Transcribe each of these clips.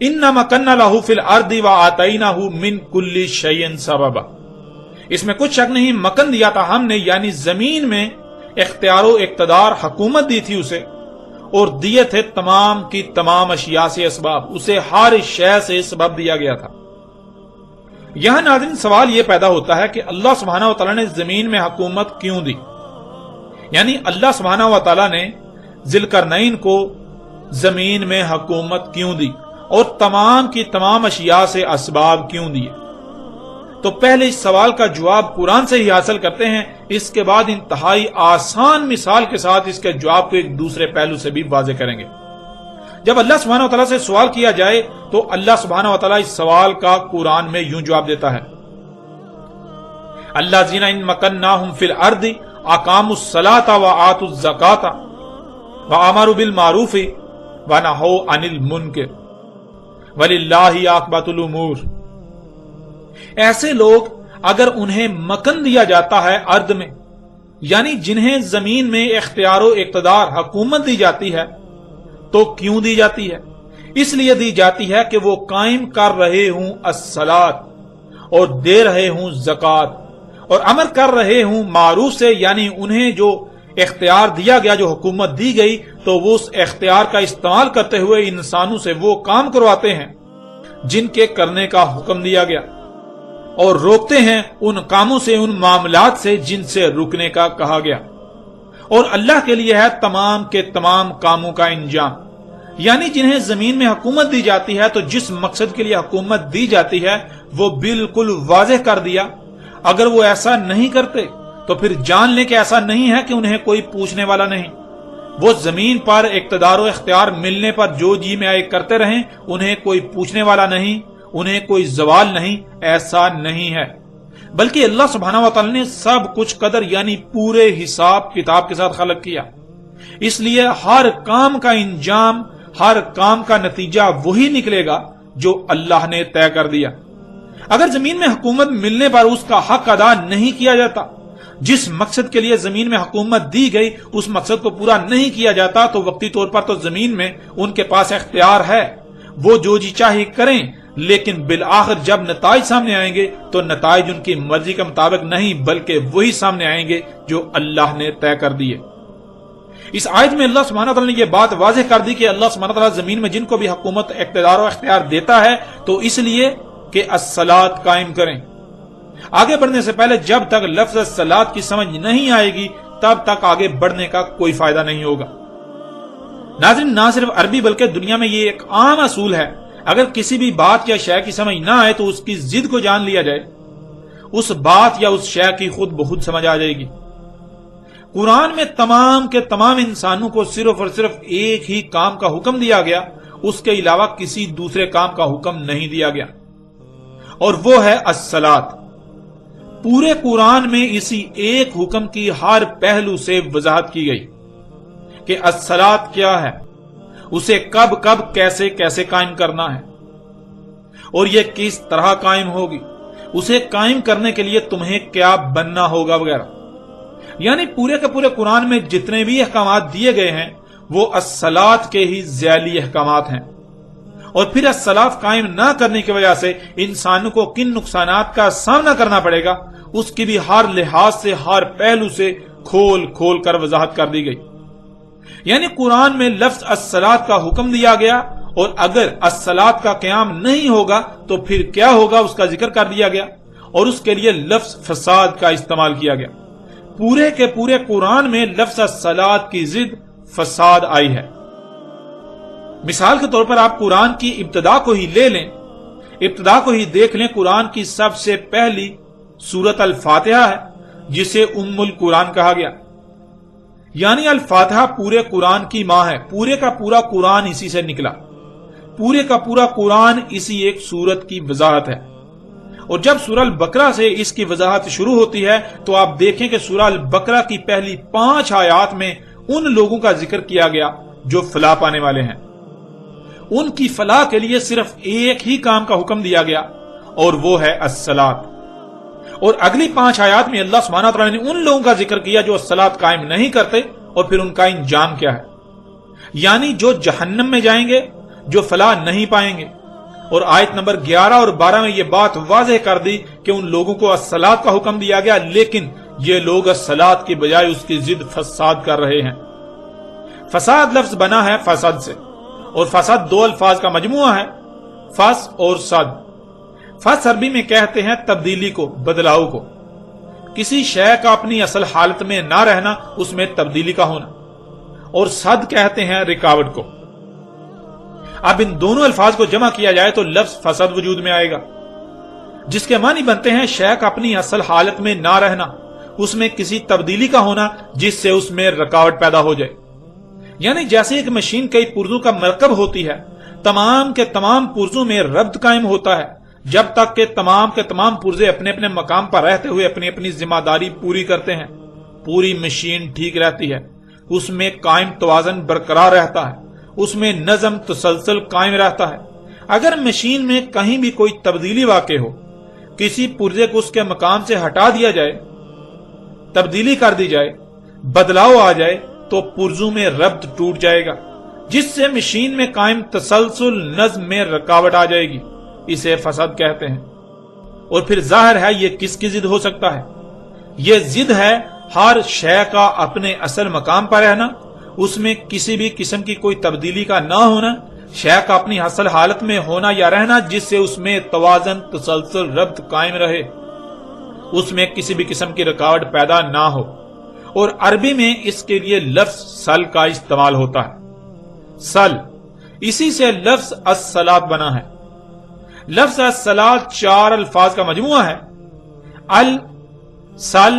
اِنَّا مَكَنَّا لَهُ فِي الْأَرْضِ وَآتَيْنَاهُ مِنْ كُلِّ شَيْءٍ سَبَبًا، اس میں کچھ شک نہیں مکن دیا تھا ہم نے، یعنی زمین میں اختیار و اقتدار، حکومت دی تھی اسے، اور دیے تھے تمام کی تمام اشیاء سے اسباب، اسے ہر شے سے سبب دیا گیا تھا۔ یہاں ناظرین سوال یہ پیدا ہوتا ہے کہ اللہ سبحانہ و تعالیٰ نے زمین میں حکومت کیوں دی؟ یعنی اللہ سبحانہ و تعالیٰ نے ذی القرنین کو زمین میں حکومت کیوں دی اور تمام کی تمام اشیاء سے اسباب کیوں دیے؟ تو پہلے اس سوال کا جواب قرآن سے ہی حاصل کرتے ہیں، اس کے بعد انتہائی آسان مثال کے ساتھ اس کے جواب کو ایک دوسرے پہلو سے بھی واضح کریں گے۔ جب اللہ سبحانہ و تعالیٰ سے سوال کیا جائے تو اللہ سبحانہ و تعالیٰ اس سوال کا قرآن میں یوں جواب دیتا ہے، الذین ان مکناہم فی الارض اقاموا الصلاۃ وآتوا الزکاۃ وامروا بالمعروف ونہوا عن المنکر وللہ عاقبۃ الامور۔ ایسے لوگ اگر انہیں مکن دیا جاتا ہے ارض میں، یعنی جنہیں زمین میں اختیار و اقتدار، حکومت دی جاتی ہے، تو کیوں دی جاتی ہے؟ اس لیے دی جاتی ہے کہ وہ قائم کر رہے ہوں الصلاۃ اور دے رہے ہوں زکوٰۃ اور امر کر رہے ہوں معروف سے، یعنی انہیں جو اختیار دیا گیا، جو حکومت دی گئی، تو وہ اس اختیار کا استعمال کرتے ہوئے انسانوں سے وہ کام کرواتے ہیں جن کے کرنے کا حکم دیا گیا، اور روکتے ہیں ان کاموں سے، ان معاملات سے جن سے رکنے کا کہا گیا۔ اور اللہ کے لیے ہے تمام کے تمام کاموں کا انجام، یعنی جنہیں زمین میں حکومت دی جاتی ہے تو جس مقصد کے لیے حکومت دی جاتی ہے وہ بالکل واضح کر دیا۔ اگر وہ ایسا نہیں کرتے تو پھر جان لیں کہ ایسا نہیں ہے کہ انہیں کوئی پوچھنے والا نہیں، وہ زمین پر اقتدار و اختیار ملنے پر جو جی میں آئے کرتے رہیں، انہیں کوئی پوچھنے والا نہیں، انہیں کوئی زوال نہیں، ایسا نہیں ہے، بلکہ اللہ سبحانہ و تعالی نے سب کچھ قدر یعنی پورے حساب کتاب کے ساتھ خلق کیا، اس لیے ہر کام کا انجام، ہر کام کا نتیجہ وہی نکلے گا جو اللہ نے طے کر دیا۔ اگر زمین میں حکومت ملنے پر اس کا حق ادا نہیں کیا جاتا، جس مقصد کے لیے زمین میں حکومت دی گئی اس مقصد کو پورا نہیں کیا جاتا، تو وقتی طور پر تو زمین میں ان کے پاس اختیار ہے، وہ جو جی چاہے کریں، لیکن بالآخر جب نتائج سامنے آئیں گے تو نتائج ان کی مرضی کے مطابق نہیں بلکہ وہی سامنے آئیں گے جو اللہ نے طے کر دیے۔ اس آیت میں اللہ سبحانہ تعالیٰ نے یہ بات واضح کر دی کہ اللہ سبحانہ تعالیٰ زمین میں جن کو بھی حکومت، اقتدار و اختیار دیتا ہے تو اس لیے کہ الصلاۃ قائم کریں۔ آگے بڑھنے سے پہلے جب تک لفظ الصلاۃ کی سمجھ نہیں آئے گی تب تک آگے بڑھنے کا کوئی فائدہ نہیں ہوگا۔ ناظرین، نہ صرف عربی بلکہ دنیا میں یہ ایک عام اصول ہے، اگر کسی بھی بات یا شے کی سمجھ نہ آئے تو اس کی ضد کو جان لیا جائے، اس بات یا اس شے کی خود بخود سمجھ آ جائے گی۔ قرآن میں تمام کے تمام انسانوں کو صرف اور صرف ایک ہی کام کا حکم دیا گیا، اس کے علاوہ کسی دوسرے کام کا حکم نہیں دیا گیا، اور وہ ہے الصلاۃ۔ پورے قرآن میں اسی ایک حکم کی ہر پہلو سے وضاحت کی گئی کہ الصلاۃ کیا ہے، اسے کب کب کیسے کیسے قائم کرنا ہے، اور یہ کس طرح قائم ہوگی، اسے قائم کرنے کے لیے تمہیں کیا بننا ہوگا وغیرہ۔ یعنی پورے کے پورے قرآن میں جتنے بھی احکامات دیے گئے ہیں وہ الصلاۃ کے ہی ذیلی احکامات ہیں، اور پھر الصلاۃ قائم نہ کرنے کی وجہ سے انسانوں کو کن نقصانات کا سامنا کرنا پڑے گا اس کی بھی ہر لحاظ سے، ہر پہلو سے کھول کھول کر وضاحت کر دی گئی۔ یعنی قرآن میں لفظ الصلاۃ کا حکم دیا گیا، اور اگر الصلاۃ کا قیام نہیں ہوگا تو پھر کیا ہوگا اس کا ذکر کر دیا گیا، اور اس کے لیے لفظ فساد کا استعمال کیا گیا۔ پورے کے پورے قرآن میں لفظ الصلاۃ کی ضد فساد آئی ہے۔ مثال کے طور پر آپ قرآن کی ابتدا کو ہی لے لیں، ابتدا کو ہی دیکھ لیں، قرآن کی سب سے پہلی سورت الفاتحہ ہے جسے ام القرآن کہا گیا، یعنی الفاتحہ پورے قرآن کی ماں ہے، پورے کا پورا قرآن اسی سے نکلا، پورے کا پورا قرآن اسی ایک سورت کی وضاحت ہے۔ اور جب سورہ البقرہ سے اس کی وضاحت شروع ہوتی ہے تو آپ دیکھیں کہ سورہ البقرہ کی پہلی 5 آیات میں ان لوگوں کا ذکر کیا گیا جو فلاح پانے والے ہیں، ان کی فلاح کے لیے صرف ایک ہی کام کا حکم دیا گیا، اور وہ ہے الصلاۃ۔ اور اگلی 5 آیات میں اللہ سبحانہ وتعالی نے ان لوگوں کا ذکر کیا جو الصلاۃ قائم نہیں کرتے، اور پھر ان کا انجام کیا ہے، یعنی جو جہنم میں جائیں گے، جو فلاح نہیں پائیں گے، اور آیت نمبر 11 اور 12 میں یہ بات واضح کر دی کہ ان لوگوں کو الصلاۃ کا حکم دیا گیا، لیکن یہ لوگ الصلاۃ کی بجائے اس کی ضد فساد کر رہے ہیں۔ فساد لفظ بنا ہے فساد سے، اور فساد دو الفاظ کا مجموعہ ہے، فس اور صد۔ فس عربی میں کہتے ہیں تبدیلی کو، بدلاؤ کو، کسی شے کا اپنی اصل حالت میں نہ رہنا، اس میں تبدیلی کا ہونا، اور صد کہتے ہیں رکاوٹ کو۔ اب ان دونوں الفاظ کو جمع کیا جائے تو لفظ فساد وجود میں آئے گا، جس کے معنی بنتے ہیں شے کا اپنی اصل حالت میں نہ رہنا، اس میں کسی تبدیلی کا ہونا جس سے اس میں رکاوٹ پیدا ہو جائے۔ یعنی جیسے ایک مشین کئی پرزوں کا مرکب ہوتی ہے، تمام کے تمام پرزوں میں ربط قائم ہوتا ہے جب تک کہ تمام کے تمام پرزے اپنے اپنے مقام پر رہتے ہوئے اپنی اپنی ذمہ داری پوری کرتے ہیں، پوری مشین ٹھیک رہتی ہے، اس میں قائم توازن برقرار رہتا ہے، اس میں نظم تسلسل قائم رہتا ہے۔ اگر مشین میں کہیں بھی کوئی تبدیلی واقع ہو، کسی پرزے کو اس کے مقام سے ہٹا دیا جائے، تبدیلی کر دی جائے، بدلاؤ آ جائے، تو پرزوں میں ربط ٹوٹ جائے گا، جس سے مشین میں قائم تسلسل نظم میں رکاوٹ آ جائے گی، اسے فساد کہتے ہیں۔ اور پھر ظاہر ہے یہ کس کی ضد ہو سکتا ہے؟ یہ ضد ہے ہر شے کا اپنے اصل مقام پر رہنا، اس میں کسی بھی قسم کی کوئی تبدیلی کا نہ ہونا، شے کا اپنی اصل حالت میں ہونا یا رہنا جس سے اس میں توازن تسلسل ربط قائم رہے، اس میں کسی بھی قسم کی رکاوٹ پیدا نہ ہو۔ اور عربی میں اس کے لیے لفظ سل کا استعمال ہوتا ہے۔ سل، اسی سے لفظ الصلاۃ بنا ہے۔ لفظ الصلاۃ 4 الفاظ کا مجموعہ ہے، ال، سل،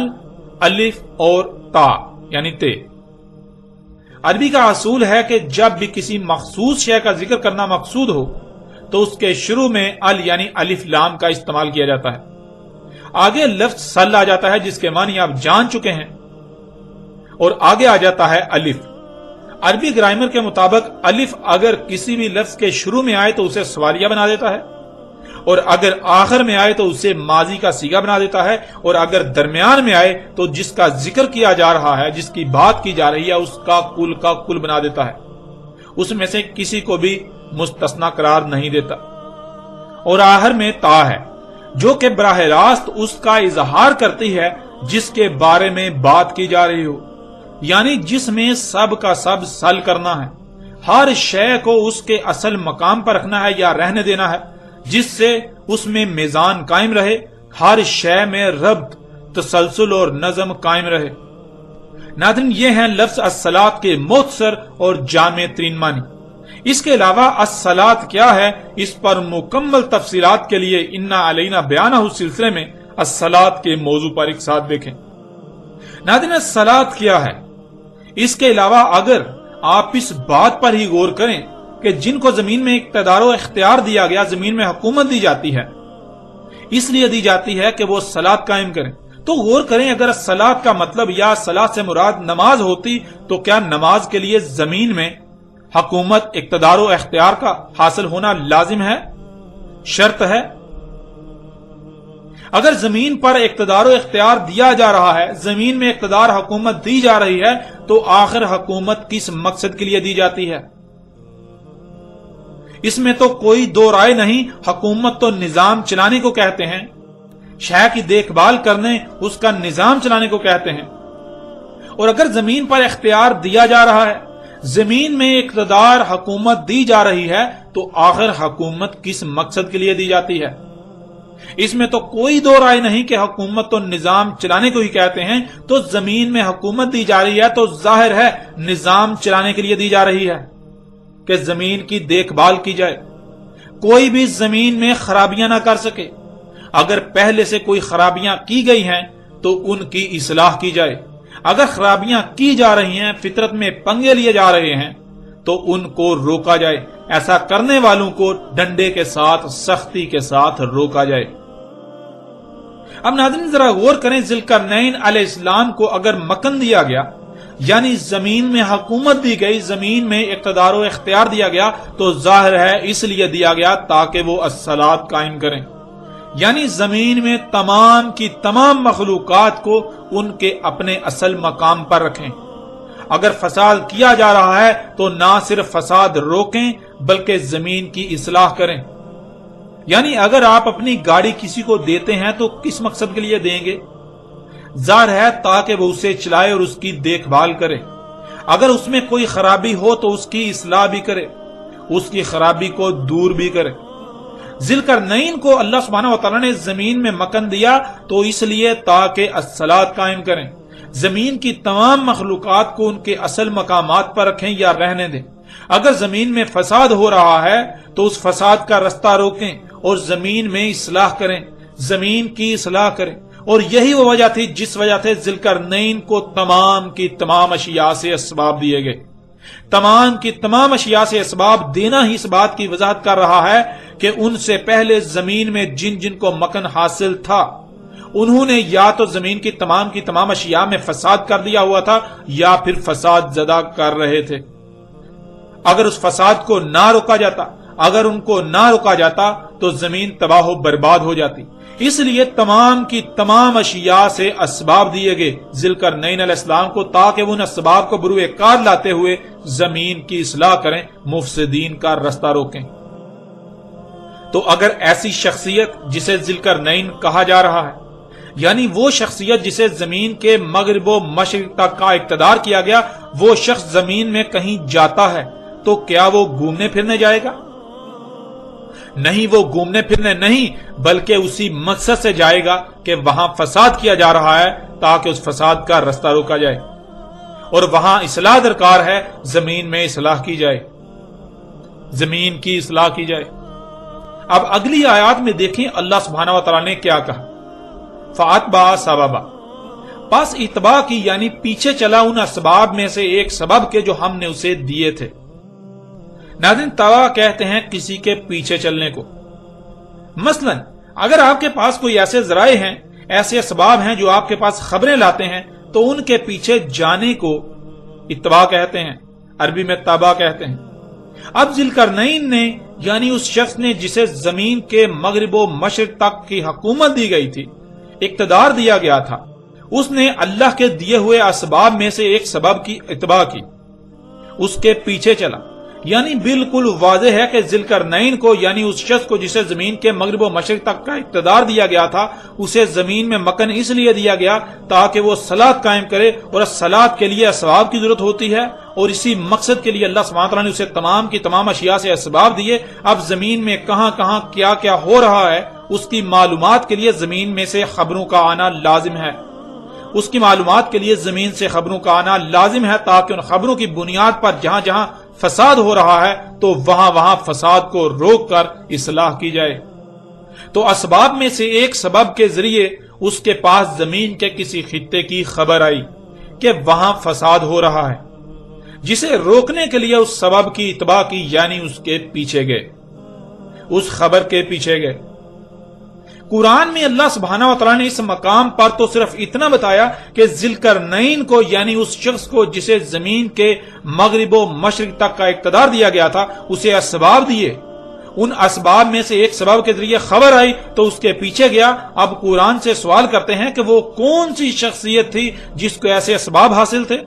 الف اور تا یعنی تے۔ عربی کا اصول ہے کہ جب بھی کسی مخصوص شے کا ذکر کرنا مقصود ہو تو اس کے شروع میں ال یعنی الف لام کا استعمال کیا جاتا ہے، آگے لفظ سل آ جاتا ہے جس کے معنی آپ جان چکے ہیں، اور آگے آ جاتا ہے الف۔ عربی گرامر کے مطابق الف اگر کسی بھی لفظ کے شروع میں آئے تو اسے سوالیہ بنا دیتا ہے، اور اگر آخر میں آئے تو اسے ماضی کا صیغہ بنا دیتا ہے، اور اگر درمیان میں آئے تو جس کا ذکر کیا جا رہا ہے، جس کی بات کی جا رہی ہے، اس کا کل بنا دیتا ہے، اس میں سے کسی کو بھی مستثنا قرار نہیں دیتا۔ اور آخر میں تا ہے جو کہ براہ راست اس کا اظہار کرتی ہے جس کے بارے میں بات کی جا رہی ہو، یعنی جس میں سب کا سب سل کرنا ہے، ہر شے کو اس کے اصل مقام پر رکھنا ہے یا رہنے دینا ہے، جس سے اس میں میزان قائم رہے، ہر شے میں ربط تسلسل اور نظم قائم رہے۔ ناظرین، یہ ہیں لفظ الصلاۃ کے مختصر اور جامع ترین معنی۔ اس کے علاوہ الصلاۃ کیا ہے، اس پر مکمل تفصیلات کے لیے انا علینا بیانہ سلسلے میں الصلاۃ کے موضوع پر ایک ساتھ دیکھیں۔ ناظرین، الصلاۃ کیا ہے، اس کے علاوہ اگر آپ اس بات پر ہی غور کریں کہ جن کو زمین میں اقتدار و اختیار دیا گیا، زمین میں حکومت دی جاتی ہے، اس لیے دی جاتی ہے کہ وہ صلاۃ قائم کریں، تو غور کریں اگر صلاۃ کا مطلب یا صلاۃ سے مراد نماز ہوتی تو کیا نماز کے لیے زمین میں حکومت، اقتدار و اختیار کا حاصل ہونا لازم ہے، شرط ہے؟ اگر زمین پر اقتدار و اختیار دیا جا رہا ہے، زمین میں اقتدار حکومت دی جا رہی ہے، تو آخر حکومت کس مقصد کے لیے دی جاتی ہے؟ اس میں تو کوئی دو رائے نہیں، حکومت تو نظام چلانے کو کہتے ہیں، شے کی دیکھ بھال کرنے، اس کا نظام چلانے کو کہتے ہیں۔ اور اگر زمین پر اختیار دیا جا رہا ہے، زمین میں اقتدار حکومت دی جا رہی ہے، تو آخر حکومت کس مقصد کے لیے دی جاتی ہے؟ اس میں تو کوئی دو رائے نہیں کہ حکومت تو نظام چلانے کو ہی کہتے ہیں، تو زمین میں حکومت دی جا رہی ہے تو ظاہر ہے نظام چلانے کے لیے دی جا رہی ہے کہ زمین کی دیکھ بھال کی جائے، کوئی بھی زمین میں خرابیاں نہ کر سکے، اگر پہلے سے کوئی خرابیاں کی گئی ہیں تو ان کی اصلاح کی جائے، اگر خرابیاں کی جا رہی ہیں، فطرت میں پنگے لیے جا رہے ہیں تو ان کو روکا جائے، ایسا کرنے والوں کو ڈنڈے کے ساتھ، سختی کے ساتھ روکا جائے۔ اب ناظرین ذرا غور کریں، ذوالقرنین علیہ السلام کو اگر مکن دیا گیا، یعنی زمین میں حکومت دی گئی، زمین میں اقتدار و اختیار دیا گیا، تو ظاہر ہے اس لیے دیا گیا تاکہ وہ الصلاۃ قائم کریں، یعنی زمین میں تمام کی تمام مخلوقات کو ان کے اپنے اصل مقام پر رکھیں۔ اگر فساد کیا جا رہا ہے تو نہ صرف فساد روکیں بلکہ زمین کی اصلاح کریں۔ یعنی اگر آپ اپنی گاڑی کسی کو دیتے ہیں تو کس مقصد کے لیے دیں گے؟ ظاہر ہے تاکہ وہ اسے چلائے اور اس کی دیکھ بھال کرے، اگر اس میں کوئی خرابی ہو تو اس کی اصلاح بھی کرے، اس کی خرابی کو دور بھی کرے۔ ذوالقرنین کو اللہ سبحانہ وتعالی نے زمین میں مکن دیا تو اس لیے تاکہ الصلاۃ قائم کریں، زمین کی تمام مخلوقات کو ان کے اصل مقامات پر رکھیں یا رہنے دیں۔ اگر زمین میں فساد ہو رہا ہے تو اس فساد کا رستہ روکیں اور زمین میں اصلاح کریں، زمین کی اصلاح کریں۔ اور یہی وہ وجہ تھی جس وجہ سے ذوالقرنین کو تمام کی تمام اشیاء سے اسباب دیے گئے۔ تمام کی تمام اشیاء سے اسباب دینا ہی اس بات کی وضاحت کر رہا ہے کہ ان سے پہلے زمین میں جن جن کو مکن حاصل تھا انہوں نے یا تو زمین کی تمام اشیاء میں فساد کر دیا ہوا تھا یا پھر فساد زدہ کر رہے تھے۔ اگر اس فساد کو نہ روکا جاتا، اگر ان کو نہ روکا جاتا تو زمین تباہ و برباد ہو جاتی۔ اس لیے تمام کی تمام اشیاء سے اسباب دیے گئے ذوالقرنین علیہ السلام کو تاکہ وہ ان اسباب کو بروئے کار لاتے ہوئے زمین کی اصلاح کریں، مفسدین کا رستہ روکیں۔ تو اگر ایسی شخصیت جسے ذوالقرنین کہا جا رہا ہے، یعنی وہ شخصیت جسے زمین کے مغرب و مشرق تک کا اقتدار کیا گیا، وہ شخص زمین میں کہیں جاتا ہے تو کیا وہ گھومنے پھرنے جائے گا؟ نہیں، وہ گھومنے پھرنے نہیں بلکہ اسی مقصد سے جائے گا کہ وہاں فساد کیا جا رہا ہے تاکہ اس فساد کا رستہ روکا جائے، اور وہاں اصلاح درکار ہے، زمین میں اصلاح کی جائے، زمین کی اصلاح کی جائے۔ اب اگلی آیات میں دیکھیں اللہ سبحانہ وتعالی نے کیا کہا، فَأَتْبَعَ سَبَبًا، پس اتباع کی یعنی پیچھے چلا ان اسباب میں سے ایک سبب کے جو ہم نے اسے دیے تھے۔ ناظرین، تبع کہتے ہیں کسی کے پیچھے چلنے کو۔ مثلا اگر آپ کے پاس کوئی ایسے ذرائع ہیں، ایسے اسباب ہیں جو آپ کے پاس خبریں لاتے ہیں تو ان کے پیچھے جانے کو اتباع کہتے ہیں، عربی میں تبع کہتے ہیں۔ اب ذوالقرنین نے یعنی اس شخص نے جسے زمین کے مغرب و مشرق تک کی حکومت دی گئی تھی، اقتدار دیا گیا تھا، اس نے اللہ کے دیے ہوئے اسباب میں سے ایک سبب کی اتباع کی، اس کے پیچھے چلا۔ یعنی بالکل واضح ہے کہ ذوالقرنین کو یعنی اس شخص کو جسے زمین کے مغرب و مشرق تک کا اقتدار دیا گیا تھا، اسے زمین میں مکن اس لیے دیا گیا تاکہ وہ صلاۃ قائم کرے، اور صلاۃ کے لیے اسباب کی ضرورت ہوتی ہے، اور اسی مقصد کے لیے اللہ سبحانہ وتعالی نے اسے تمام کی تمام اشیاء سے اسباب دیے۔ اب زمین میں کہاں کہاں کیا کیا ہو رہا ہے اس کی معلومات کے لیے زمین میں سے خبروں کا آنا لازم ہے، اس کی معلومات کے لیے زمین سے خبروں کا آنا لازم ہے تاکہ ان خبروں کی بنیاد پر جہاں جہاں فساد ہو رہا ہے تو وہاں وہاں فساد کو روک کر اصلاح کی جائے۔ تو اسباب میں سے ایک سبب کے ذریعے اس کے پاس زمین کے کسی خطے کی خبر آئی کہ وہاں فساد ہو رہا ہے، جسے روکنے کے لیے اس سبب کی اتباع کی یعنی اس کے پیچھے گئے، اس خبر کے پیچھے گئے۔ قرآن میں اللہ سبحانہ وتعالی نے اس مقام پر تو صرف اتنا بتایا کہ ذوالقرنین کو یعنی اس شخص کو جسے زمین کے مغرب و مشرق تک کا اقتدار دیا گیا تھا اسے اسباب دیے، ان اسباب میں سے ایک سبب کے ذریعے خبر آئی تو اس کے پیچھے گیا۔ اب قرآن سے سوال کرتے ہیں کہ وہ کون سی شخصیت تھی جس کو ایسے اسباب حاصل تھے،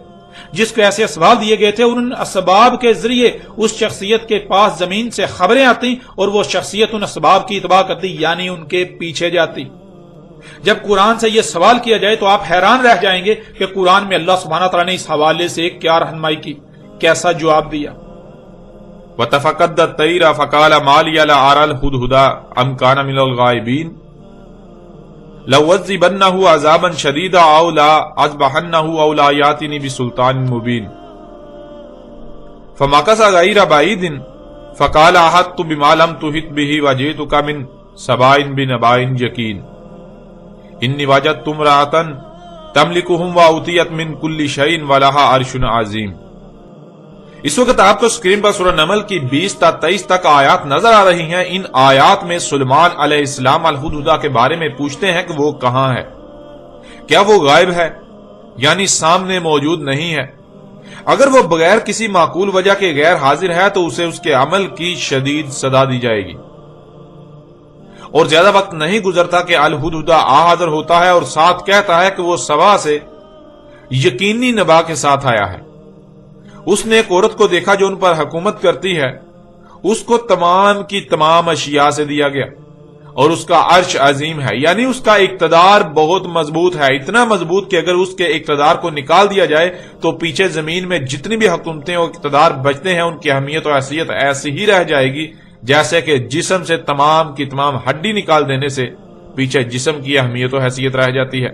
جس کو ایسے اسباب دیے گئے تھے، اور ان اسباب کے ذریعے اس شخصیت کے پاس زمین سے خبریں آتی اور وہ شخصیت ان اسباب کی اتباع کرتی یعنی ان کے پیچھے جاتی۔ جب قرآن سے یہ سوال کیا جائے تو آپ حیران رہ جائیں گے کہ قرآن میں اللہ سبحانہ تعالیٰ نے اس حوالے سے کیا رہنمائی کی، کیسا جواب دیا۔ وَتَفَقَّدَ الطَّيْرَ فَقَالَ مَا لِيَ لَا أَرَى الْهُدْهُدَ أَمْ كَانَ مِنَ الْغَائِبِينَ لَأُعَذِّبَنَّهُ عَذَابًا شَدِيدًا أَوْ لَأَذْبَحَنَّهُ أَوْ لَيَأْتِينِي بِسُلْطَانٍ مُبِينٍ فَمَكَثَ غَيْرَ بَعِيدٍ فَقَالَ أَحَطتُ بِمَا لَمْ تُحِطْ بِهِ وَجِئْتُكَ مِنْ سَبَأٍ بِنَبَأٍ يَقِينٍ إِنِّي وَجَدتُّ امْرَأَةً تَمْلِكُهُمْ وَأُوتِيَتْ مِنْ كُلِّ شَيْءٍ وَلَهَا عَرْشٌ عَظِيمٌ۔ اس وقت آپ کو اسکرین پر سورہ نمل کی 20 تا 23 تک آیات نظر آ رہی ہیں۔ ان آیات میں سلیمان علیہ السلام الہدہد کے بارے میں پوچھتے ہیں کہ وہ کہاں ہے، کیا وہ غائب ہے یعنی سامنے موجود نہیں ہے؟ اگر وہ بغیر کسی معقول وجہ کے غیر حاضر ہے تو اسے اس کے عمل کی شدید سزا دی جائے گی، اور زیادہ وقت نہیں گزرتا کہ الہدہد حاضر ہوتا ہے اور ساتھ کہتا ہے کہ وہ سبا سے یقینی نبا کے ساتھ آیا ہے۔ اس نے ایک عورت کو دیکھا جو ان پر حکومت کرتی ہے، اس کو تمام کی تمام اشیاء سے دیا گیا، اور اس کا عرش عظیم ہے، یعنی اس کا اقتدار بہت مضبوط ہے، اتنا مضبوط کہ اگر اس کے اقتدار کو نکال دیا جائے تو پیچھے زمین میں جتنی بھی حکومتیں اور اقتدار بچتے ہیں ان کی اہمیت اور حیثیت ایسی ہی رہ جائے گی جیسے کہ جسم سے تمام کی تمام ہڈی نکال دینے سے پیچھے جسم کی اہمیت اور حیثیت رہ جاتی ہے۔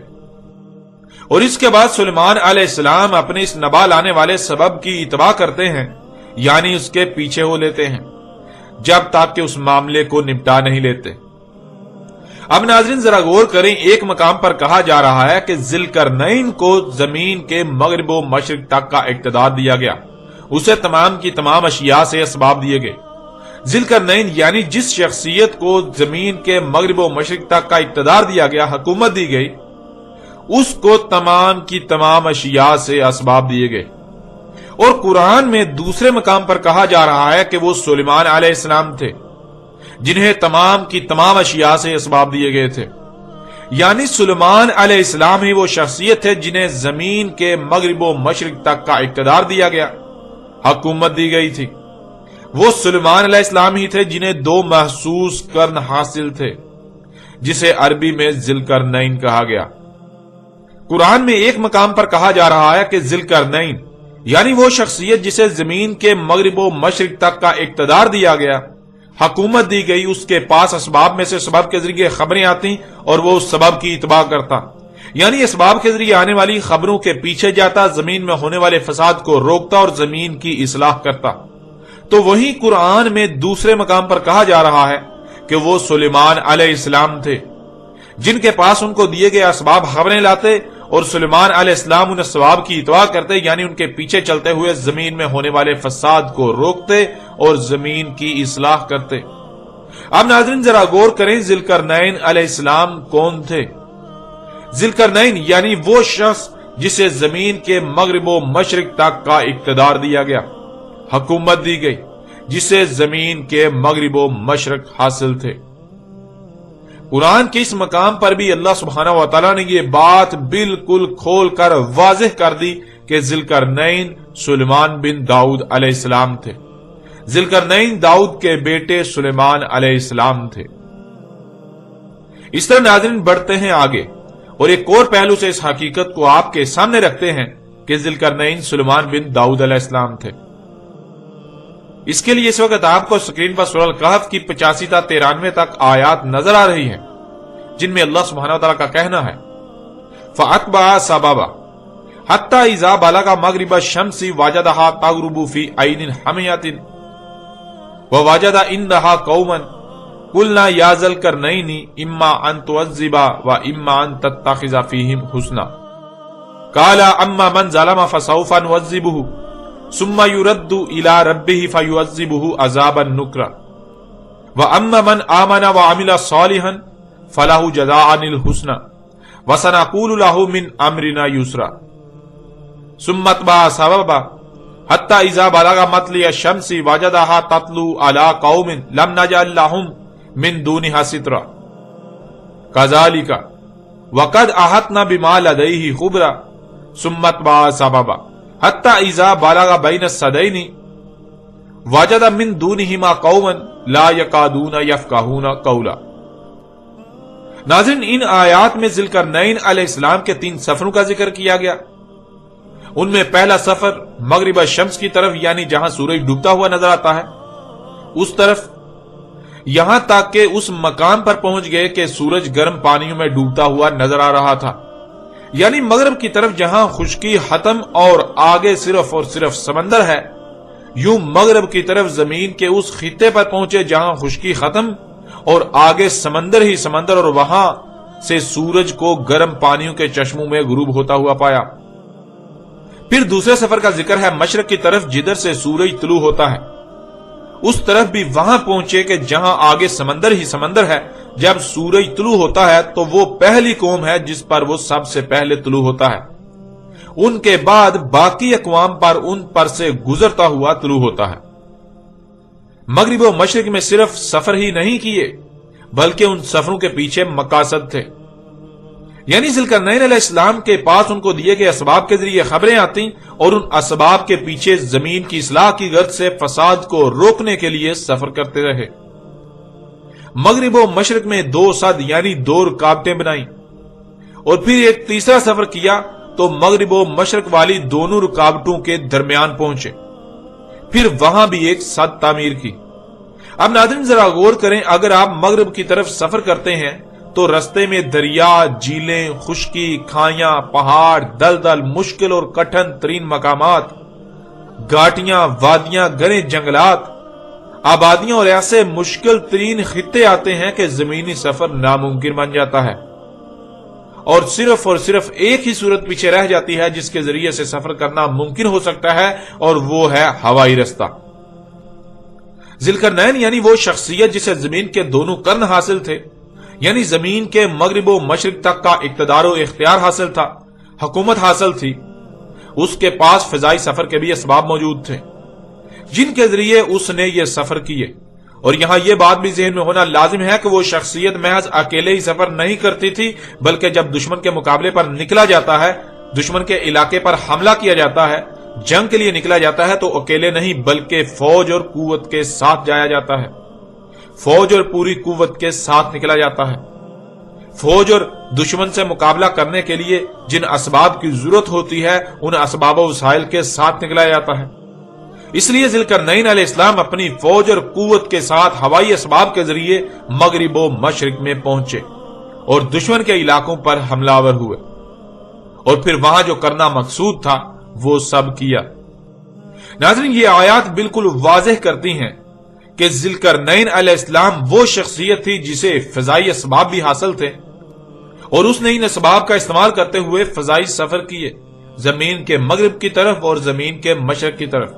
اور اس کے بعد سلیمان علیہ السلام اپنے اس نبا لانے والے سبب کی اتباع کرتے ہیں، یعنی اس کے پیچھے ہو لیتے ہیں جب تک کہ اس معاملے کو نپٹا نہیں لیتے۔ اب ناظرین ذرا غور کریں، ایک مقام پر کہا جا رہا ہے کہ ذی القرنین کو زمین کے مغرب و مشرق تک کا اقتدار دیا گیا، اسے تمام کی تمام اشیاء سے اسباب دیے گئے۔ ذی القرنین یعنی جس شخصیت کو زمین کے مغرب و مشرق تک کا اقتدار دیا گیا، حکومت دی گئی، اس کو تمام کی تمام اشیاء سے اسباب دیے گئے۔ اور قرآن میں دوسرے مقام پر کہا جا رہا ہے کہ وہ سلیمان علیہ السلام تھے جنہیں تمام کی تمام اشیاء سے اسباب دیے گئے تھے، یعنی سلیمان علیہ السلام ہی وہ شخصیت ہے جنہیں زمین کے مغرب و مشرق تک کا اقتدار دیا گیا، حکومت دی گئی تھی۔ وہ سلیمان علیہ السلام ہی تھے جنہیں دو محسوس قرن حاصل تھے، جسے عربی میں ذی القرنین کہا گیا۔ قرآن میں ایک مقام پر کہا جا رہا ہے کہ ذی القرنین یعنی وہ شخصیت جسے زمین کے مغرب و مشرق تک کا اقتدار دیا گیا، حکومت دی گئی، اس کے پاس اسباب میں سے سبب کے ذریعے خبریں آتی اور وہ اس سبب کی اتباع کرتا، یعنی اسباب کے ذریعے آنے والی خبروں کے پیچھے جاتا، زمین میں ہونے والے فساد کو روکتا اور زمین کی اصلاح کرتا۔ تو وہی قرآن میں دوسرے مقام پر کہا جا رہا ہے کہ وہ سلیمان علیہ السلام تھے جن کے پاس ان کو دیے گئے اسباب خبریں لاتے اور سلیمان علیہ السلام ان اسباب کی اتباع کرتے، یعنی ان کے پیچھے چلتے ہوئے زمین میں ہونے والے فساد کو روکتے اور زمین کی اصلاح کرتے۔ اب ناظرین ذرا غور کریں، ذی القرنین علیہ السلام کون تھے؟ ذی القرنین یعنی وہ شخص جسے زمین کے مغرب و مشرق تک کا اقتدار دیا گیا، حکومت دی گئی، جسے زمین کے مغرب و مشرق حاصل تھے۔ قرآن کے اس مقام پر بھی اللہ سبحانہ و تعالیٰ نے یہ بات بالکل کھول کر واضح کر دی کہ ذی القرنین سلیمان بن داؤد علیہ السلام تھے۔ ذی القرنین داؤد کے بیٹے سلیمان علیہ السلام تھے۔ اس طرح ناظرین بڑھتے ہیں آگے اور ایک اور پہلو سے اس حقیقت کو آپ کے سامنے رکھتے ہیں کہ ذی القرنین سلیمان بن داؤد علیہ السلام تھے۔ اس کے لیے اس وقت آپ کو سکرین پر سورہ الکہف کی 85 تا 93 تک آیات نظر آ رہی ہیں جن میں اللہ سبحانہ وتعالی کا کہنا ہے فَأَتْبَعَ سَبَبًا حَتَّى إِذَا بَلَغَ مَغْرِبَ الشَّمْسِ وَجَدَهَا تَغْرُبُ فِي عَيْنٍ حَمِيَةٍ وَوَجَدَ عِندَهَا قَوْمًا قُلْنَا يَا ذَا الْقَرْنَيْنِ إِمَّا أَن تُعَذِّبَ وَإِمَّا أَن تَتَّخِذَ فِيهِمْ حُسْنًا قَالَ أَمَّا مَنْ ظَلَمَ فَسَوْفَ نُعَذِّبُهُ ثم يرد الى ربه فيعذبه عذابا نكرا واما من امن وعمل صالحا فله جزاء الحسنى وسنقول له من امرنا يسرا ثم اتبع سببا حتى اذا بلغ مطلع الشمس وجدها تطلع على قوم لم نجعل لهم من دونها سترا كذلك وقد احطنا بما لديه خبرا ثم اتبع سببا حتی اذا بلغ بین السدین وجد من دونہما قوما لا یکادون یفقہون قولا۔ ناظرین ان آیات میں ذی القرنین علیہ السلام کے 3 سفروں کا ذکر کیا گیا۔ ان میں پہلا سفر مغرب الشمس کی طرف یعنی جہاں سورج ڈوبتا ہوا نظر آتا ہے اس طرف، یہاں تک کہ اس مقام پر پہنچ گئے کہ سورج گرم پانیوں میں ڈوبتا ہوا نظر آ رہا تھا، یعنی مغرب کی طرف جہاں خشکی ختم اور آگے صرف اور صرف سمندر ہے، یوں مغرب کی طرف زمین کے اس خطے پر پہنچے جہاں خشکی ختم اور آگے سمندر ہی سمندر، اور وہاں سے سورج کو گرم پانیوں کے چشموں میں غروب ہوتا ہوا پایا۔ پھر دوسرے سفر کا ذکر ہے مشرق کی طرف جدھر سے سورج طلوع ہوتا ہے، اس طرف بھی وہاں پہنچے کہ جہاں آگے سمندر ہی سمندر ہے، جب سورج طلوع ہوتا ہے تو وہ پہلی قوم ہے جس پر وہ سب سے پہلے طلوع ہوتا ہے، ان کے بعد باقی اقوام پر ان پر سے گزرتا ہوا طلوع ہوتا ہے۔ مغرب و مشرق میں صرف سفر ہی نہیں کیے بلکہ ان سفروں کے پیچھے مقاصد تھے، یعنی ذی القرنین علیہ السلام کے پاس ان کو دیے گئے اسباب کے ذریعے خبریں آتی اور ان اسباب کے پیچھے زمین کی اصلاح کی غرض سے فساد کو روکنے کے لیے سفر کرتے رہے۔ مغرب و مشرق میں 2 صد یعنی 2 رکاوٹیں بنائیں، اور پھر ایک تیسرا سفر کیا تو مغرب و مشرق والی دونوں رکاوٹوں کے درمیان پہنچے، پھر وہاں بھی ایک سد تعمیر کی۔ اب ناظرین ذرا غور کریں، اگر آپ مغرب کی طرف سفر کرتے ہیں تو رستے میں دریا، جھیلیں، خشکی، کھائیاں، پہاڑ، دلدل، مشکل اور کٹھن ترین مقامات، گھاٹیاں، وادیاں، گھنے جنگلات، آبادیاں اور ایسے مشکل ترین خطے آتے ہیں کہ زمینی سفر ناممکن بن جاتا ہے، اور صرف ایک ہی صورت پیچھے رہ جاتی ہے جس کے ذریعے سے سفر کرنا ممکن ہو سکتا ہے، اور وہ ہے ہوائی رستہ۔ ذوالقرنین یعنی وہ شخصیت جسے زمین کے دونوں قرن حاصل تھے، یعنی زمین کے مغرب و مشرق تک کا اقتدار و اختیار حاصل تھا، حکومت حاصل تھی، اس کے پاس فضائی سفر کے بھی اسباب موجود تھے جن کے ذریعے اس نے یہ سفر کیے۔ اور یہاں یہ بات بھی ذہن میں ہونا لازم ہے کہ وہ شخصیت محض اکیلے ہی سفر نہیں کرتی تھی، بلکہ جب دشمن کے مقابلے پر نکلا جاتا ہے، دشمن کے علاقے پر حملہ کیا جاتا ہے، جنگ کے لیے نکلا جاتا ہے، تو اکیلے نہیں بلکہ فوج اور قوت کے ساتھ جایا جاتا ہے، فوج اور پوری قوت کے ساتھ نکلا جاتا ہے۔ فوج اور دشمن سے مقابلہ کرنے کے لیے جن اسباب کی ضرورت ہوتی ہے ان اسباب و وسائل کے ساتھ نکلا جاتا ہے۔ اس لیے ذوالقرنین علیہ السلام اپنی فوج اور قوت کے ساتھ ہوائی اسباب کے ذریعے مغرب و مشرق میں پہنچے اور دشمن کے علاقوں پر حملہ آور ہوئے، اور پھر وہاں جو کرنا مقصود تھا وہ سب کیا۔ ناظرین یہ آیات بالکل واضح کرتی ہیں کہ ذوالقرنین علیہ السلام وہ شخصیت تھی جسے فضائی اسباب بھی حاصل تھے، اور اس نے ان اسباب کا استعمال کرتے ہوئے فضائی سفر کیے، زمین کے مغرب کی طرف اور زمین کے مشرق کی طرف۔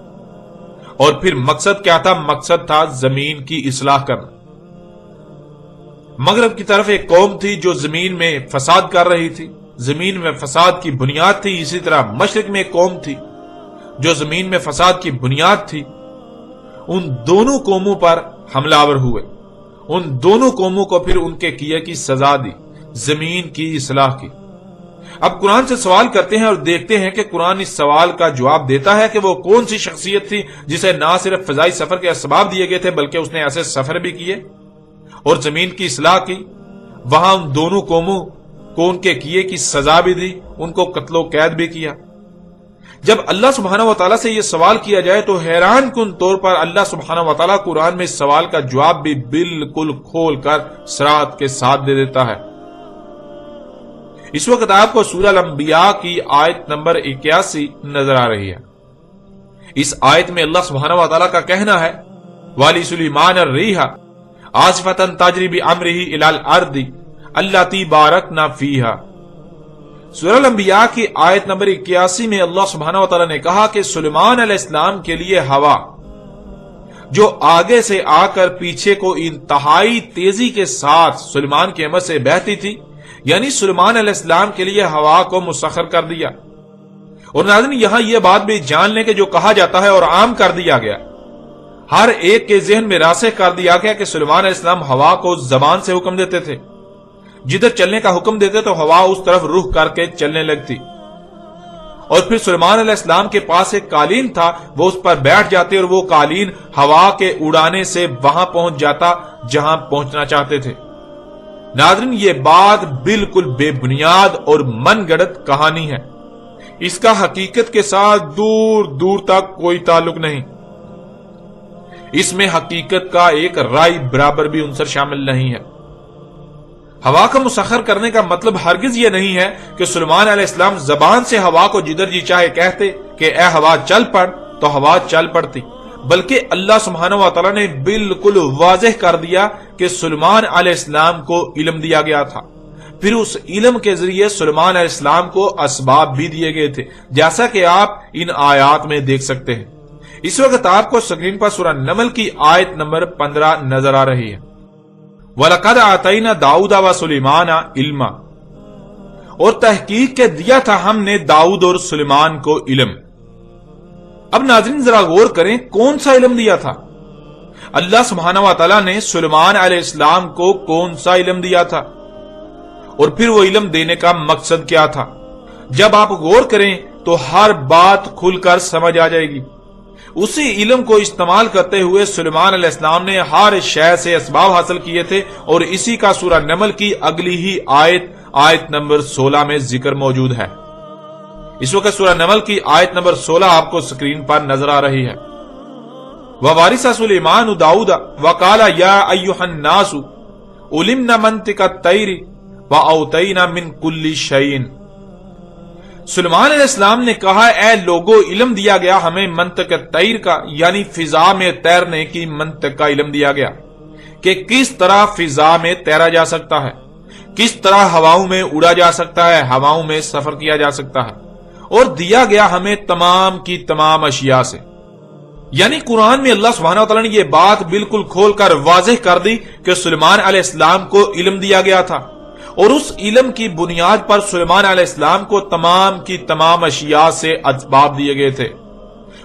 اور پھر مقصد کیا تھا؟ مقصد تھا زمین کی اصلاح کرنا۔ مغرب کی طرف ایک قوم تھی جو زمین میں فساد کر رہی تھی، زمین میں فساد کی بنیاد تھی، اسی طرح مشرق میں ایک قوم تھی جو زمین میں فساد کی بنیاد تھی۔ ان دونوں قوموں پر حملہ آور ہوئے، ان دونوں قوموں کو پھر ان کے کیے کی سزا دی، زمین کی اصلاح کی۔ اب قرآن سے سوال کرتے ہیں اور دیکھتے ہیں کہ قرآن اس سوال کا جواب دیتا ہے کہ وہ کون سی شخصیت تھی جسے نہ صرف فضائی سفر کے اسباب دیے گئے تھے بلکہ اس نے ایسے سفر بھی کیے اور زمین کی اصلاح کی، وہاں ان دونوں قوموں کو ان کے کیے کی سزا بھی دی، ان کو قتل و قید بھی کیا۔ جب اللہ سبحانہ و تعالیٰ سے یہ سوال کیا جائے تو حیران کن طور پر اللہ سبحانہ و تعالیٰ قرآن میں اس سوال کا جواب بھی بالکل کھول کر صراحت کے ساتھ دے دیتا ہے۔ اس وقت آپ کو سورہ الانبیاء کی آیت نمبر 81 نظر آ رہی ہے۔ اس آیت میں اللہ سبحانہ و تعالیٰ کا کہنا ہے وَلِسُلَيْمَانَ الرِّيحَ عَاصِفَةً تَجْرِي بِأَمْرِهِ إِلَى الْأَرْضِ الَّتِي بَارَكْنَا فِيهَا۔ سورہ الانبیاء کی آیت نمبر 81 میں اللہ سبحانہ و تعالیٰ نے کہا کہ سلیمان علیہ السلام کے لیے ہوا جو آگے سے آ کر پیچھے کو انتہائی تیزی کے ساتھ سلیمان کے امر سے بہتی تھی، یعنی سلیمان علیہ السلام کے لیے ہوا کو مسخر کر دیا۔ اور ناظرین یہاں یہ بات بھی جان لیں کہ جو کہا جاتا ہے اور عام کر دیا گیا، ہر ایک کے ذہن میں راسخ کر دیا گیا کہ سلیمان علیہ السلام ہوا کو زبان سے حکم دیتے تھے، جدھر چلنے کا حکم دیتے تو ہوا اس طرف رخ کر کے چلنے لگتی، اور پھر سلیمان علیہ السلام کے پاس ایک قالین تھا، وہ اس پر بیٹھ جاتے اور وہ قالین ہوا کے اڑانے سے وہاں پہنچ جاتا جہاں پہنچنا چاہتے تھے۔ ناظرین یہ بات بالکل بے بنیاد اور من گڑت کہانی ہے، اس کا حقیقت کے ساتھ دور دور تک کوئی تعلق نہیں، اس میں حقیقت کا ایک رائی برابر بھی عنصر شامل نہیں ہے۔ ہوا کا مسخر کرنے کا مطلب ہرگز یہ نہیں ہے کہ سلیمان علیہ السلام زبان سے ہوا کو جدھر جی چاہے کہتے کہ اے ہوا چل پڑ تو ہوا چل پڑتی، بلکہ اللہ سبحانہ و تعالیٰ نے بالکل واضح کر دیا کہ سلیمان علیہ السلام کو علم دیا گیا تھا، پھر اس علم کے ذریعے سلیمان علیہ السلام کو اسباب بھی دیے گئے تھے، جیسا کہ آپ ان آیات میں دیکھ سکتے ہیں۔ اس وقت آپ کو اسکرین پر سورہ نمل کی آیت نمبر 15 نظر آ رہی ہے۔ وَلَقَدْ آتَيْنَا دَاوُدَ وَسُلَيْمَانَ عِلْمًا، اور تحقیق کے دیا تھا ہم نے داؤد اور سلیمان کو علم۔ اب ناظرین ذرا غور کریں کون سا علم دیا تھا؟ اللہ سبحانہ و تعالیٰ نے سلیمان علیہ السلام کو کون سا علم دیا تھا، اور پھر وہ علم دینے کا مقصد کیا تھا؟ جب آپ غور کریں تو ہر بات کھل کر سمجھ آ جائے گی۔ اسی علم کو استعمال کرتے ہوئے سلیمان علیہ السلام نے ہر شے سے اسباب حاصل کیے تھے، اور اسی کا سورہ نمل کی اگلی ہی آیت نمبر 16 میں ذکر موجود ہے۔ اس وقت سورہ نمل کی آیت نمبر 16 آپ کو سکرین پر نظر آ رہی ہے۔ وَوَارِثَ سُلَيْمَانُ دَاوُودَ وَقَالَ يَا أَيُّهَا النَّاسُ عُلِمْنَا مَنطِقَ الطَّيْرِ وَأَوْتَيْنَا مِنْ كُلِّ شَيْءٍ۔ سلیمان علیہ السلام نے کہا، اے لوگو، علم دیا گیا ہمیں منطق طیر کا، یعنی فضا میں تیرنے کی منطق کا علم دیا گیا کہ کس طرح فضا میں تیرا جا سکتا ہے، کس طرح ہواؤں میں اڑا جا سکتا ہے، ہواؤں میں سفر کیا جا سکتا ہے، اور دیا گیا ہمیں تمام کی تمام اشیاء سے۔ یعنی قرآن میں اللہ سبحانہ وتعالی نے یہ بات بالکل کھول کر واضح کر دی کہ سلیمان علیہ السلام کو علم دیا گیا تھا، اور اس علم کی بنیاد پر سلیمان علیہ السلام کو تمام کی تمام اشیاء سے اسباب دیے گئے تھے۔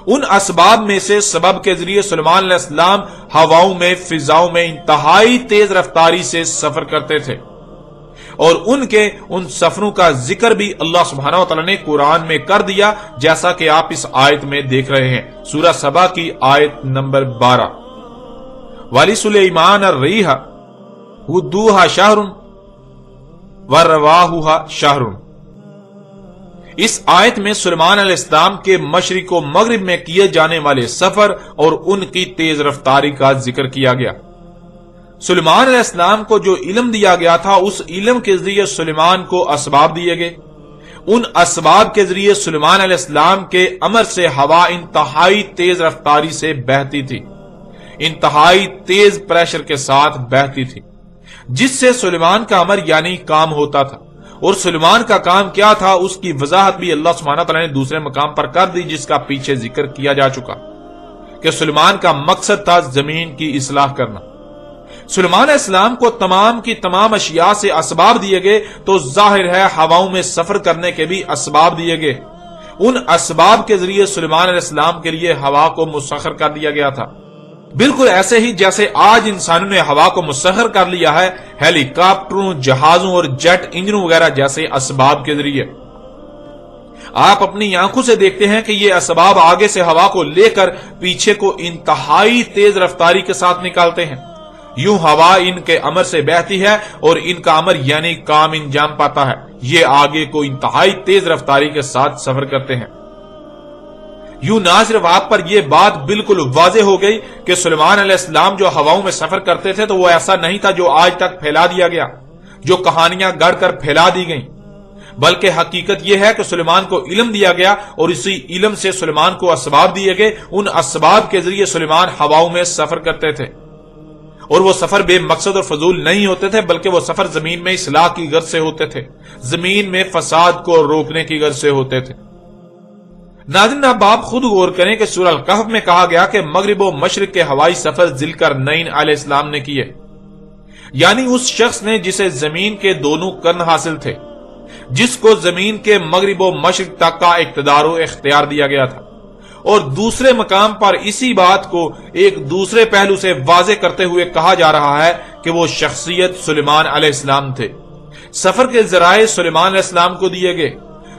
ان اسباب میں سے سبب کے ذریعے سلیمان علیہ السلام ہواؤں میں، فضاؤں میں انتہائی تیز رفتاری سے سفر کرتے تھے، اور ان سفروں کا ذکر بھی اللہ سبحانہ وتعالی نے قرآن میں کر دیا، جیسا کہ آپ اس آیت میں دیکھ رہے ہیں، سورہ سبا کی آیت نمبر 12۔ وَلِسُلَيْمَانَ الرِّيحَ غُدُوهَا شَهْرٌ وَرَوَاحُهَا شَهْرٌ۔ اس آیت میں سلیمان علیہ السلام کے مشرق و مغرب میں کیے جانے والے سفر اور ان کی تیز رفتاری کا ذکر کیا گیا۔ سلیمان علیہ السلام کو جو علم دیا گیا تھا، اس علم کے ذریعے سلیمان کو اسباب دیے گئے۔ ان اسباب کے ذریعے سلیمان علیہ السلام کے امر سے ہوا انتہائی تیز رفتاری سے بہتی تھی، انتہائی تیز پریشر کے ساتھ بہتی تھی، جس سے سلیمان کا امر یعنی کام ہوتا تھا۔ اور سلیمان کا کام کیا تھا، اس کی وضاحت بھی اللہ سبحانہ تعالیٰ نے دوسرے مقام پر کر دی، جس کا پیچھے ذکر کیا جا چکا کہ سلیمان کا مقصد تھا زمین کی اصلاح کرنا۔ سلیمان علیہ السلام کو تمام کی تمام اشیاء سے اسباب دیے گئے، تو ظاہر ہے ہواؤں میں سفر کرنے کے بھی اسباب دیے گئے۔ ان اسباب کے ذریعے سلیمان علیہ السلام کے لیے ہوا کو مسخر کر دیا گیا تھا، بالکل ایسے ہی جیسے آج انسانوں نے ہوا کو مسخر کر لیا ہے ہیلی کاپٹروں، جہازوں اور جیٹ انجنوں وغیرہ جیسے اسباب کے ذریعے۔ آپ اپنی آنکھوں سے دیکھتے ہیں کہ یہ اسباب آگے سے ہوا کو لے کر پیچھے کو انتہائی تیز رفتاری کے ساتھ نکالتے ہیں۔ یوں ہوا ان کے امر سے بہتی ہے، اور ان کا امر یعنی کام انجام پاتا ہے، یہ آگے کو انتہائی تیز رفتاری کے ساتھ سفر کرتے ہیں۔ یوں نہ صرف آپ پر یہ بات بالکل واضح ہو گئی کہ سلیمان علیہ السلام جو ہواؤں میں سفر کرتے تھے تو وہ ایسا نہیں تھا جو آج تک پھیلا دیا گیا، جو کہانیاں گڑھ کر پھیلا دی گئیں، بلکہ حقیقت یہ ہے کہ سلیمان کو علم دیا گیا، اور اسی علم سے سلیمان کو اسباب دیے گئے۔ ان اسباب کے ذریعے سلیمان ہواؤں میں سفر کرتے تھے، اور وہ سفر بے مقصد اور فضول نہیں ہوتے تھے، بلکہ وہ سفر زمین میں اصلاح کی غرض سے ہوتے تھے، زمین میں فساد کو روکنے کی غرض سے ہوتے تھے۔ ناظرین، اب آپ خود غور کریں کہ سورہ الکہف میں کہا گیا کہ مغرب و مشرق کے ہوائی سفر ذوالقرنین علیہ السلام نے کیے، یعنی اس شخص نے جسے زمین کے دونوں قرن حاصل تھے، جس کو زمین کے مغرب و مشرق تک کا اقتدار و اختیار دیا گیا تھا۔ اور دوسرے مقام پر اسی بات کو ایک دوسرے پہلو سے واضح کرتے ہوئے کہا جا رہا ہے کہ وہ شخصیت سلیمان علیہ السلام تھے۔ سفر کے ذرائع سلیمان علیہ السلام کو دیے گئے۔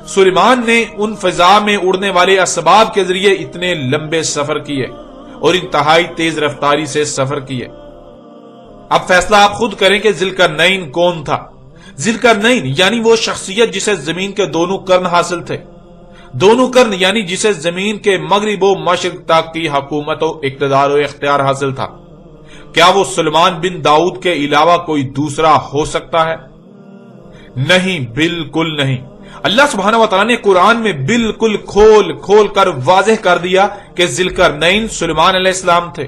سلیمان نے ان فضا میں اڑنے والے اسباب کے ذریعے اتنے لمبے سفر کیے اور انتہائی تیز رفتاری سے سفر کیے۔ اب فیصلہ آپ خود کریں کہ ذوالقرنین کون تھا۔ ذوالقرنین یعنی وہ شخصیت جسے زمین کے دونوں قرن حاصل تھے، دونوں قرن یعنی جسے زمین کے مغرب و مشرق تک کی حکومت و اقتدار و اختیار حاصل تھا۔ کیا وہ سلیمان بن داؤد کے علاوہ کوئی دوسرا ہو سکتا ہے؟ نہیں، بالکل نہیں۔ اللہ سبحانہ وتعالی نے قرآن میں بالکل کھول کر واضح کر دیا کہ ذوالقرنین سلیمان علیہ السلام تھے،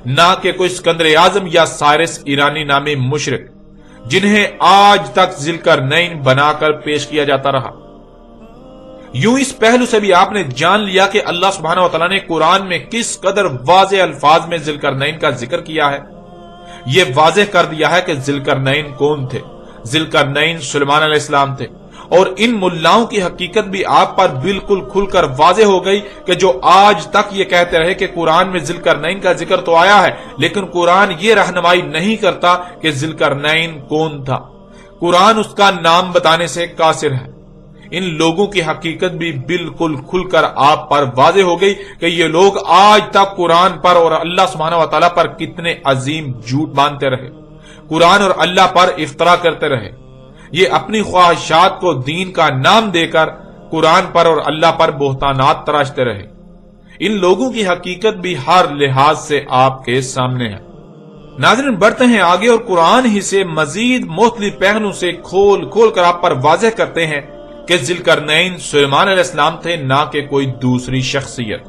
نہ کہ کوئی اسکندر اعظم یا سائرس ایرانی نامی مشرک، جنہیں آج تک ذوالقرنین بنا کر پیش کیا جاتا رہا۔ یوں اس پہلو سے بھی آپ نے جان لیا کہ اللہ سبحانہ وتعالی نے قرآن میں کس قدر واضح الفاظ میں ذوالقرنین کا ذکر کیا ہے۔ یہ واضح کر دیا ہے کہ ذوالقرنین کون تھے۔ ذوالقرنین سلیمان علیہ السلام تھے، اور ان ملاؤں کی حقیقت بھی آپ پر بالکل کھل کر واضح ہو گئی کہ جو آج تک یہ کہتے رہے کہ قرآن میں ذوالقرنین کا ذکر تو آیا ہے، لیکن قرآن یہ رہنمائی نہیں کرتا کہ ذوالقرنین کون تھا۔ قرآن اس کا نام بتانے سے قاصر ہے۔ ان لوگوں کی حقیقت بھی بالکل کھل کر آپ پر واضح ہو گئی کہ یہ لوگ آج تک قرآن پر اور اللہ سبحانہ و تعالیٰ پر کتنے عظیم جھوٹ باندھتے رہے، قرآن اور اللہ پر افطرا کرتے رہے، یہ اپنی خواہشات کو دین کا نام دے کر قرآن پر اور اللہ پر بہتانات تراشتے رہے۔ ان لوگوں کی حقیقت بھی ہر لحاظ سے آپ کے سامنے ہے۔ ناظرین، بڑھتے ہیں آگے اور قرآن ہی سے مزید مختلف پہلو سے کھول کھول کر آپ پر واضح کرتے ہیں کہ ذوالقرنین سلیمان علیہ السلام تھے، نہ کہ کوئی دوسری شخصیت۔